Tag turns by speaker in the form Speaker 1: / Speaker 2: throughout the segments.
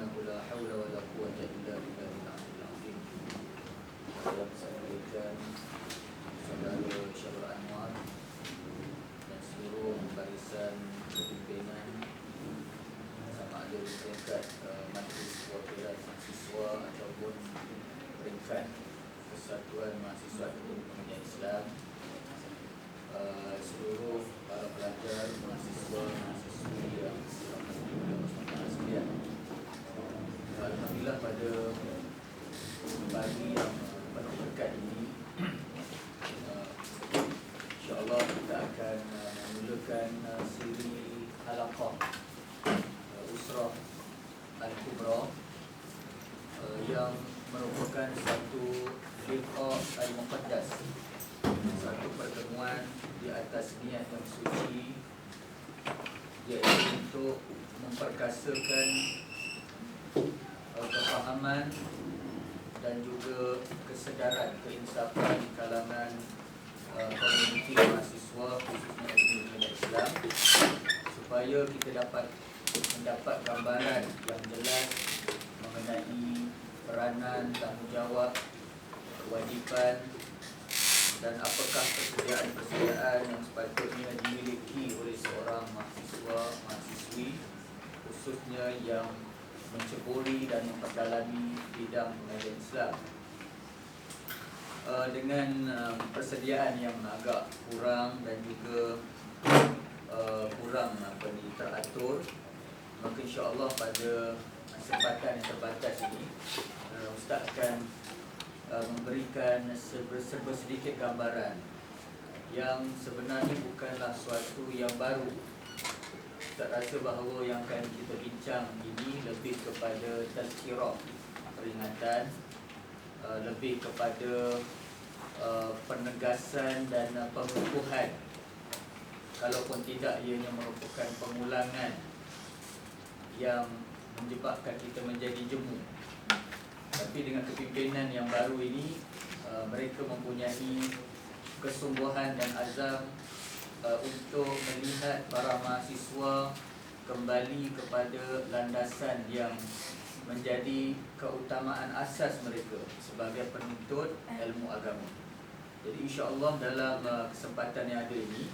Speaker 1: innahu la haula wa la quwwata illa billahil aliyyil azim. Saya sampaikan saudara Syarul Anwar dan seluruh barisan kepimpinan sama ada di peringkat Majlis Perwakilan Mahasiswa ataupun peringkat Persatuan Mahasiswa Republik Indonesia Islam, seluruh para pelajar, mahasiswa, mahasiswi yang sekalian. Alhamdulillah pada pagi yang penuh berkat ini, insya-Allah kita akan memulakan siri Halaqah Usrah Al-Kubra yang merupakan satu liqa al-muqaddas, satu pertemuan di atas niat yang suci, iaitu untuk memperkasakan kefahaman dan juga kesedaran, keinsafan di kalangan komuniti mahasiswa khususnya di Islam, supaya kita dapat mendapat gambaran yang jelas mengenai peranan, tanggungjawab, kewajipan dan apakah persediaan-persediaan yang sepatutnya dimiliki oleh seorang mahasiswa, mahasiswi khususnya yang menceburi dan memperdalami bidang pengajian Islam. Dengan persediaan yang agak kurang dan juga kurang teratur, maka insya-Allah pada kesempatan yang terbatas ini Ustaz akan memberikan sedikit gambaran yang sebenarnya bukanlah suatu yang baru. Ustaz rasa bahawa yang akan kita bincang ini lebih kepada tazkirah, peringatan, lebih kepada penegasan dan pengukuhan. Kalaupun tidak, ianya merupakan pengulangan yang menyebabkan kita menjadi jemu. Tapi dengan kepimpinan yang baru ini, mereka mempunyai kesungguhan dan azam untuk melihat para mahasiswa kembali kepada landasan yang menjadi keutamaan asas mereka sebagai penuntut ilmu agama. Jadi insya-Allah dalam kesempatan yang ada ini,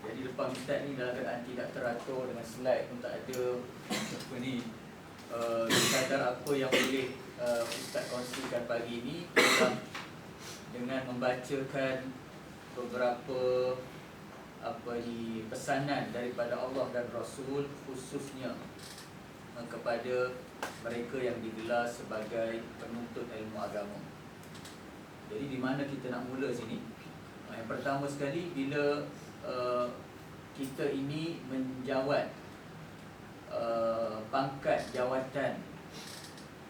Speaker 1: jadi depan kita ni dalam keadaan tidak teratur, dengan slide pun tak ada, sekadar apa yang boleh Ustaz kongsikan pagi ini dengan membacakan beberapa pesanan daripada Allah dan Rasul, khususnya kepada mereka yang digelar sebagai penuntut ilmu agama. Jadi di mana kita nak mula sini? Yang pertama sekali, bila kita ini menjawat pangkat jawatan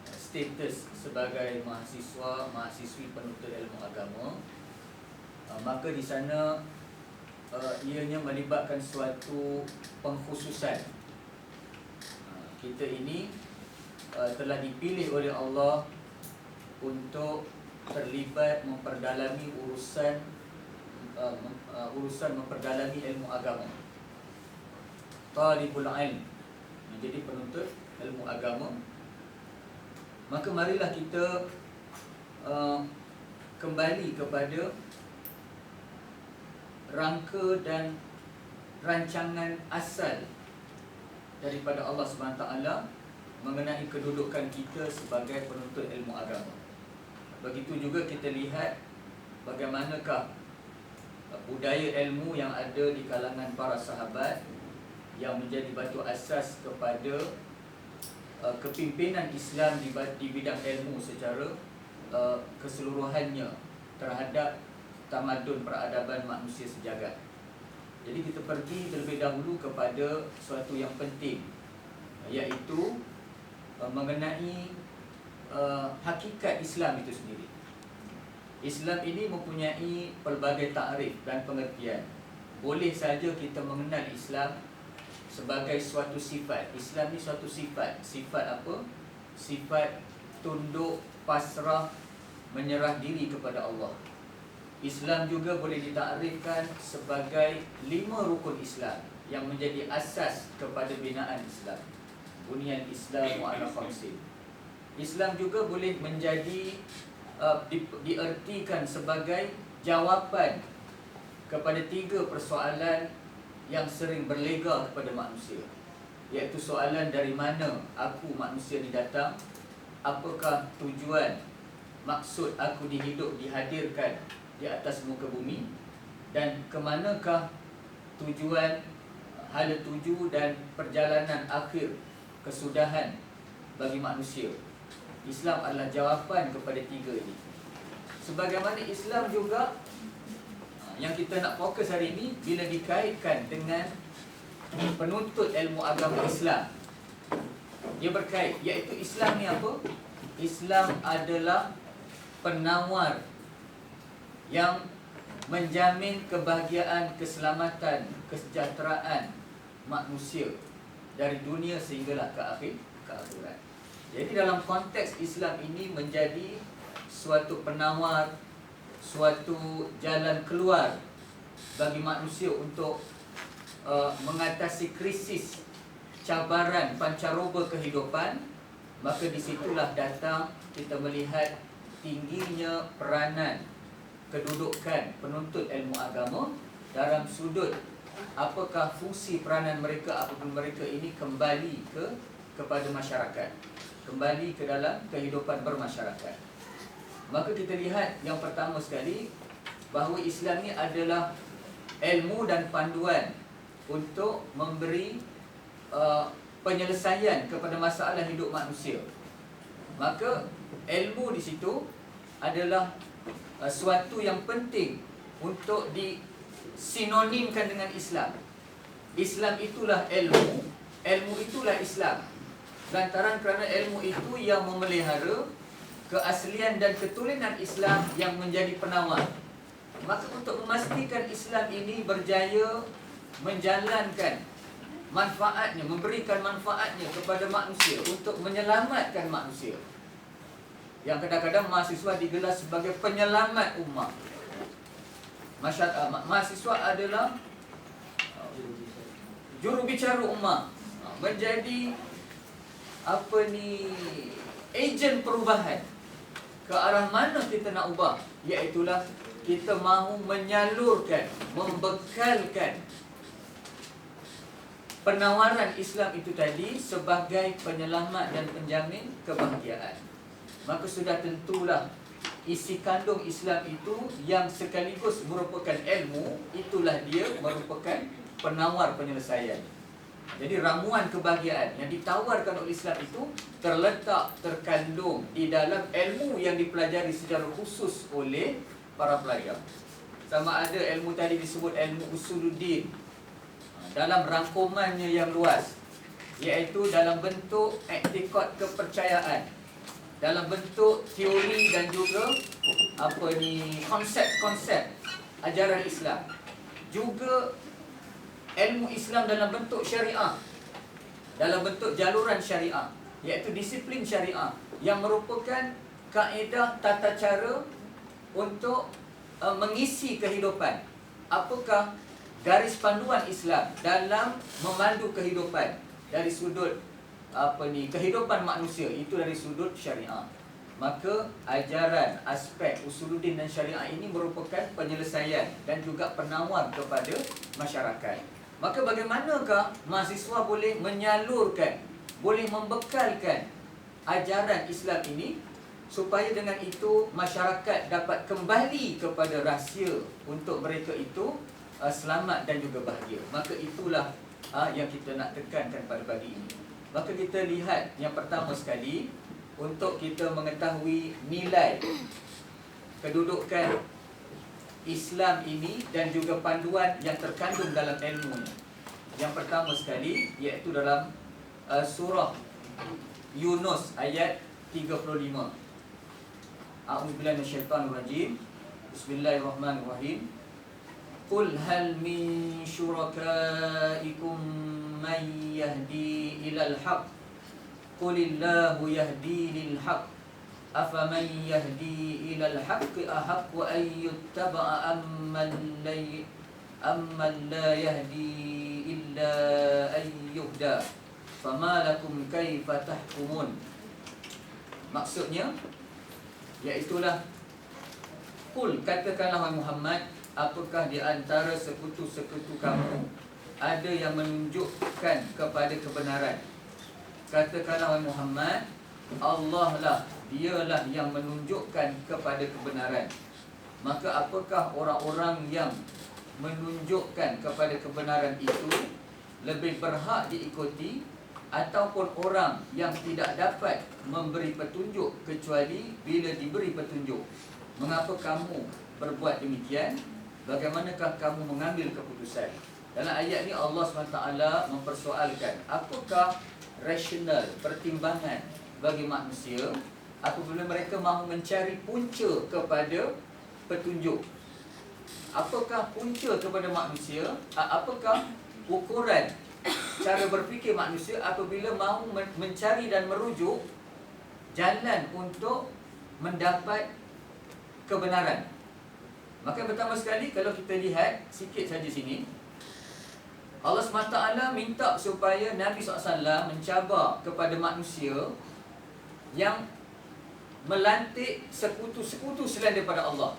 Speaker 1: status sebagai mahasiswa, mahasiswi penuntut ilmu agama, maka di sana ianya melibatkan suatu pengkhususan. Kita ini telah dipilih oleh Allah untuk terlibat memperdalami urusan memperdalami ilmu agama. Talibul ilm, menjadi penuntut ilmu agama. Maka marilah kita kembali kepada rangka dan rancangan asal daripada Allah SWT mengenai kedudukan kita sebagai penuntut ilmu agama. Begitu juga kita lihat bagaimanakah budaya ilmu yang ada di kalangan para sahabat yang menjadi batu asas kepada kepimpinan Islam di bidang ilmu secara keseluruhannya terhadap tamadun peradaban manusia sejagat. Jadi kita pergi terlebih dahulu kepada suatu yang penting, iaitu mengenai hakikat Islam itu sendiri. Islam ini mempunyai pelbagai takrif dan pengertian. Boleh saja kita mengenal Islam sebagai suatu sifat. Islam ni suatu sifat. Sifat apa? Sifat tunduk, pasrah, menyerah diri kepada Allah. Islam juga boleh ditakrifkan sebagai 5 rukun Islam yang menjadi asas kepada binaan Islam. Buniyal Islamu ala khamsin. Islam juga boleh menjadi diertikan sebagai jawapan kepada 3 persoalan yang sering berlega kepada manusia, iaitu soalan dari mana aku manusia ni datang, apakah tujuan maksud aku dihadirkan di atas muka bumi, dan kemanakah tujuan, hala tuju dan perjalanan akhir kesudahan bagi manusia. Islam adalah jawapan kepada 3 ini. Sebagaimana Islam juga yang kita nak fokus hari ini, bila dikaitkan dengan penuntut ilmu agama Islam, dia berkait, iaitu Islam ni apa? Islam adalah penawar yang menjamin kebahagiaan, keselamatan, kesejahteraan manusia dari dunia sehinggalah ke akhirat. Jadi dalam konteks Islam ini menjadi suatu penawar, suatu jalan keluar bagi manusia untuk mengatasi krisis, cabaran, pancaroba kehidupan. Maka disitulah datang kita melihat tingginya peranan, kedudukan penuntut ilmu agama dalam sudut apakah fungsi peranan mereka apabila mereka ini kembali kepada masyarakat, kembali ke dalam kehidupan bermasyarakat. Maka kita lihat yang pertama sekali, bahawa Islam ni adalah ilmu dan panduan untuk memberi penyelesaian kepada masalah hidup manusia. Maka ilmu di situ adalah suatu yang penting untuk disinonimkan dengan Islam. Islam itulah ilmu, ilmu itulah Islam. Lantaran kerana ilmu itu yang memelihara keaslian dan ketulinan Islam yang menjadi penawar. Maka untuk memastikan Islam ini berjaya menjalankan manfaatnya, memberikan manfaatnya kepada manusia untuk menyelamatkan manusia, yang kadang-kadang mahasiswa digelar sebagai penyelamat ummah. Mahasiswa adalah jurubicara ummah, menjadi ejen perubahan. Ke arah mana kita nak ubah? Iaitulah kita mahu menyalurkan, membekalkan penawaran Islam itu tadi sebagai penyelamat dan penjamin kebahagiaan. Maka sudah tentulah isi kandung Islam itu yang sekaligus merupakan ilmu, itulah dia merupakan penawar penyelesaian. Jadi ramuan kebahagiaan yang ditawarkan oleh Islam itu terletak, terkandung di dalam ilmu yang dipelajari secara khusus oleh para pelajar. Sama ada ilmu tadi disebut ilmu usuluddin dalam rangkumannya yang luas, iaitu dalam bentuk iktikad kepercayaan, dalam bentuk teori dan juga konsep-konsep ajaran Islam. Juga ilmu Islam dalam bentuk syariah, dalam bentuk jaluran syariah, iaitu disiplin syariah yang merupakan kaedah tata cara untuk mengisi kehidupan. Apakah garis panduan Islam dalam memandu kehidupan dari sudut kehidupan manusia, itu dari sudut syariah. Maka ajaran aspek usuluddin dan syariah ini merupakan penyelesaian dan juga penawar kepada masyarakat. Maka bagaimanakah mahasiswa boleh menyalurkan, boleh membekalkan ajaran Islam ini supaya dengan itu masyarakat dapat kembali kepada rahsia untuk mereka itu selamat dan juga bahagia. Maka itulah yang kita nak tekankan pada pagi ini. Maka kita lihat yang pertama sekali, untuk kita mengetahui nilai kedudukan Islam ini dan juga panduan yang terkandung dalam ilmunya. Yang pertama sekali iaitu dalam surah Yunus ayat 35. A'udzubillahi minasyaitonirrajim. Bismillahirrahmanirrahim. Qul hal min syurakaikum man yahdi ilal haqq qulillahu yahdi lil haqq afaman yahdi ilal haqqi ahaqqu an yuttaba'a amman la yahdi illa an yuhda fama lakum kaifa tahkumun. Maksudnya iaitulah, qul, katakanlah wahai Muhammad, apakah di antara sekutu-sekutu kamu ada yang menunjukkan kepada kebenaran? Katakanlah wahai Muhammad, Allah lah, dialah yang menunjukkan kepada kebenaran. Maka apakah orang-orang yang menunjukkan kepada kebenaran itu lebih berhak diikuti, ataupun orang yang tidak dapat memberi petunjuk kecuali bila diberi petunjuk? Mengapa kamu berbuat demikian? Bagaimanakah kamu mengambil keputusan? Dalam ayat ni Allah SWT mempersoalkan, apakah rasional, pertimbangan bagi manusia apabila mereka mahu mencari punca kepada petunjuk? Apakah punca kepada manusia? Apakah ukuran cara berfikir manusia apabila mahu mencari dan merujuk jalan untuk mendapat kebenaran? Maka pertama sekali, kalau kita lihat sikit saja sini, Allah SWT minta supaya Nabi SAW mencabar kepada manusia yang melantik sekutu-sekutu selain daripada Allah.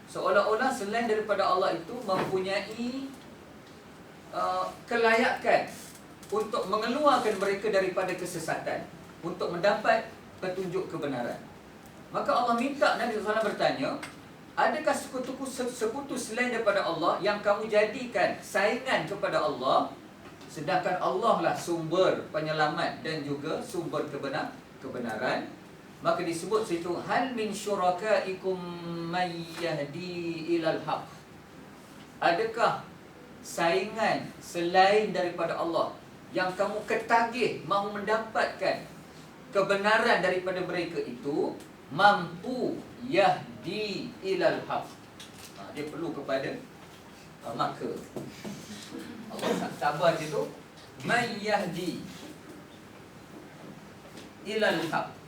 Speaker 1: Seolah-olah selain daripada Allah itu mempunyai kelayakan untuk mengeluarkan mereka daripada kesesatan, untuk mendapat petunjuk kebenaran. Maka Allah minta Nabi SAW bertanya, adakah sekutu selain daripada Allah yang kamu jadikan saingan kepada Allah, sedangkan Allah lah sumber penyelamat dan juga sumber kebenaran? Maka disebut situ, hal min syurakaikum may yahdi ilal haq. Adakah saingan selain daripada Allah yang kamu ketagih mahu mendapatkan kebenaran daripada mereka itu, mampu yahdi ilal haq? Dia perlu kepada maka Allah sabar itu, may yahdi ilal haq.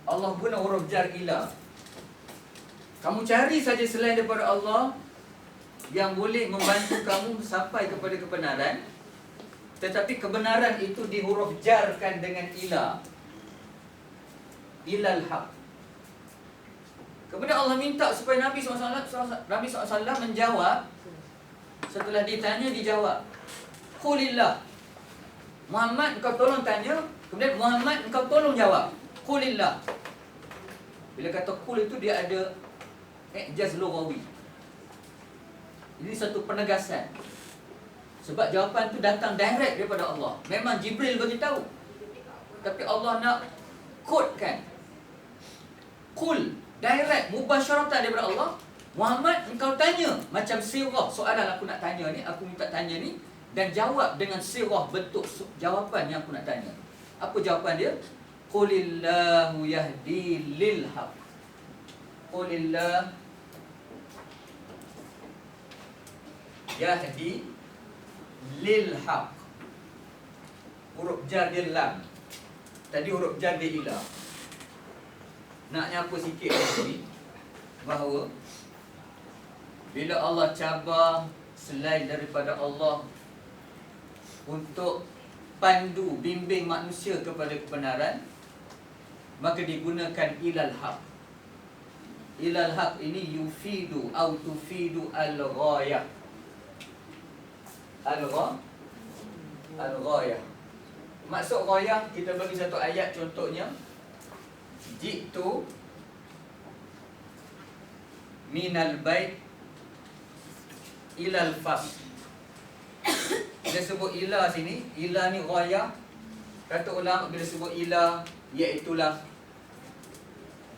Speaker 1: Allah guna huruf jar ila. Kamu cari saja selain daripada Allah yang boleh membantu kamu sampai kepada kebenaran, tetapi kebenaran itu dihuruf jarkan dengan ila, ilal haq. Kemudian Allah minta supaya Nabi SAW menjawab. Setelah ditanya, dijawab, qulillah. Muhammad, engkau tolong tanya. Kemudian Muhammad, engkau tolong jawab. Qulillah. Bila kata qul itu dia ada i'jaz lughawi. Ini satu penegasan. Sebab jawapan itu datang direct daripada Allah. Memang Jibril bagi tahu, tapi Allah nak kodkan. Qul, direct, mubasyaratan daripada Allah. Muhammad, engkau tanya macam sirah soalan aku nak tanya ni, aku minta tanya ni, dan jawab dengan sirah, bentuk jawapan yang aku nak tanya. Apa jawapan dia? Qulillahu yahdi lil haq. Qulillah yahdi lil haq. Huruf jar dia lam, tadi huruf jar dia ila. Naknya apa sikit lagi, bahawa bila Allah cabar selain daripada Allah untuk pandu, bimbing manusia kepada kebenaran, maka digunakan ilal haq. Ilal haq ini yufidu atau tufidu al-ghayah. Al-ghayah. Maksud ghayah, kita bagi satu ayat contohnya. Jitu minal bait ilal fas. Dia sebut ila sini, ila ni ghayah. Kata ulama bila sebut ila, iaitulah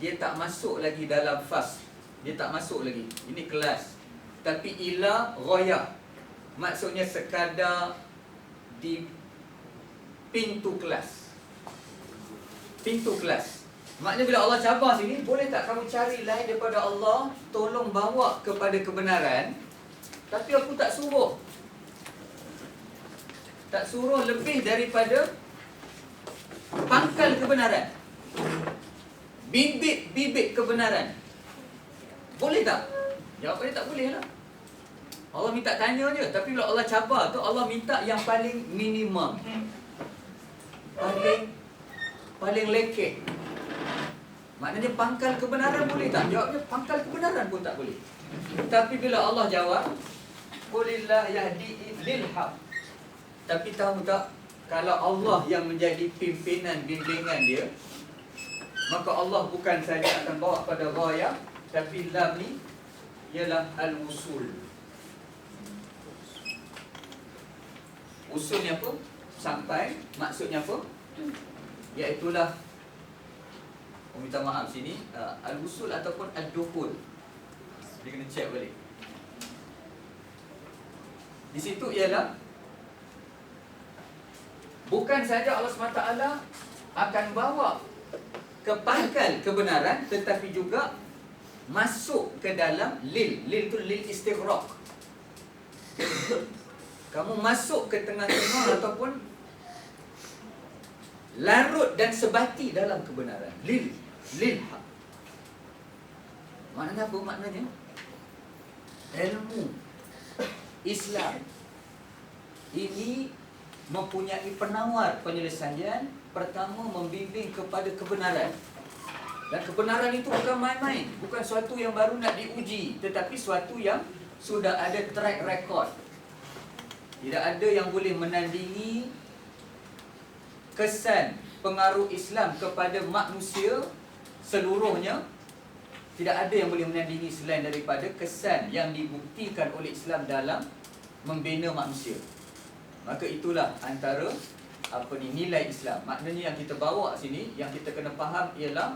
Speaker 1: dia tak masuk lagi dalam fas. Dia tak masuk lagi. Ini kelas. Tapi ila ghayah, maksudnya sekadar di pintu kelas. Pintu kelas. Maknanya bila Allah cabar sini, boleh tak kamu cari lain daripada Allah, tolong bawa kepada kebenaran, tapi aku tak suruh. Tak suruh lebih daripada pangkal kebenaran, bibit kebenaran. Boleh tak? Jawapannya tak boleh lah. Allah minta tanya je, tapi bila Allah cabar tu, Allah minta yang paling minimum, paling lekeh. Maknanya pangkal kebenaran boleh tak? Jawabnya pangkal kebenaran pun tak boleh. Tapi bila Allah jawab, qulillah yahdi lil haq. Tapi tahu tak, kalau Allah yang menjadi pimpinan bimbingan dia, maka Allah bukan saja akan bawa pada ghayah, tapi lam ni ialah al-usul. Usulnya apa? Sampai. Maksudnya apa? Iaitulah, minta maaf sini, al-usul ataupun al-dukhul. Dia kena check balik. Di situ ialah bukan saja Allah SWT akan bawa ke pangkal kebenaran, tetapi juga masuk ke dalam lil. Lil tu lil istighraq. Kamu masuk ke tengah-tengah ataupun larut dan sebati dalam kebenaran. Lil haq. Maknanya apa? Maknanya ilmu Islam ini mempunyai penawar penyelesaian. Pertama, membimbing kepada kebenaran. Dan kebenaran itu bukan main-main, bukan suatu yang baru nak diuji, tetapi suatu yang sudah ada track record. Tidak ada yang boleh menandingi kesan pengaruh Islam kepada manusia seluruhnya. Tidak ada yang boleh menandingi selain daripada kesan yang dibuktikan oleh Islam dalam membina manusia. Maka itulah antara nilai Islam. Maknanya yang kita bawa sini, yang kita kena faham ialah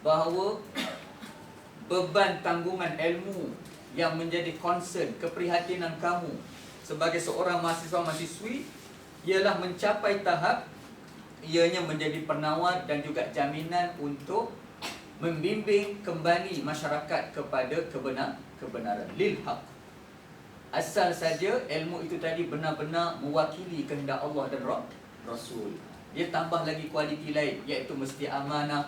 Speaker 1: bahawa beban tanggungan ilmu yang menjadi concern, keprihatinan kamu sebagai seorang mahasiswa-mahasiswi ialah mencapai tahap ianya menjadi penawar dan juga jaminan untuk membimbing kembali masyarakat kepada kebenaran. Lil haq. Asal saja ilmu itu tadi benar-benar mewakili kehendak Allah dan Rasul. Dia tambah lagi kualiti lain, iaitu mesti amanah,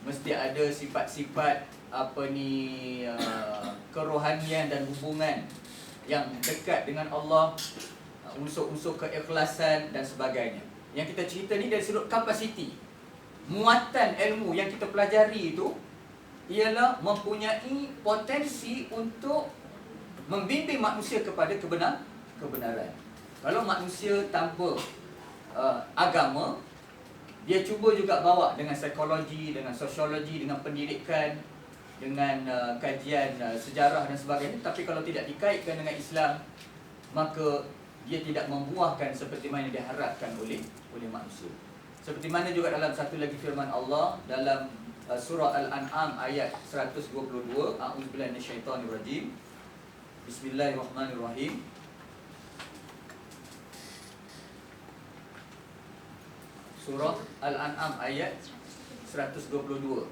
Speaker 1: mesti ada sifat-sifat kerohanian dan hubungan yang dekat dengan Allah, unsur-unsur keikhlasan dan sebagainya. Yang kita cerita ni dari sudut kapasiti, muatan ilmu yang kita pelajari itu ialah mempunyai potensi untuk membimbing manusia kepada kebenaran. Kalau manusia tanpa agama, dia cuba juga bawa dengan psikologi, dengan sosiologi, dengan pendidikan, dengan kajian sejarah dan sebagainya. Tapi kalau tidak dikaitkan dengan Islam, maka dia tidak membuahkan seperti mana yang diharapkan oleh manusia. Seperti mana juga dalam satu lagi firman Allah dalam surah Al-An'am ayat 122, a'udzubillahi minasyaitonirrajim. Bismillahirrahmanirrahim. Surah Al-An'am ayat 122.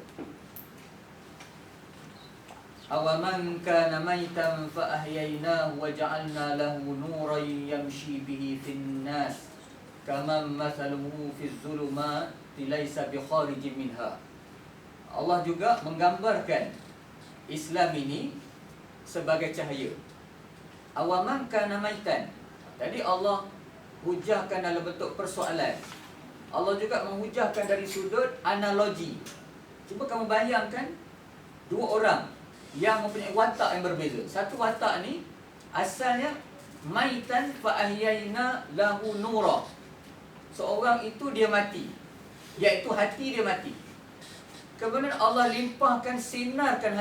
Speaker 1: Awaman kana maitan fa ahyaynahu wa ja'alna lahu nuran yamshi bihi fin nas kaman mathaluhu fiz zulumati laysa bi kharijin minha. Allah juga menggambarkan Islam ini sebagai cahaya. Awaman kana maitan. Tadi Allah hujahkan dalam bentuk persoalan. Allah juga menghujahkan dari sudut analogi. Cuba kamu bayangkan dua orang yang mempunyai watak yang berbeza. Satu watak ni asalnya maitan fa ahyayna lahu nura. Seorang itu dia mati, iaitu hati dia mati. Kemudian Allah limpahkan, sinarkan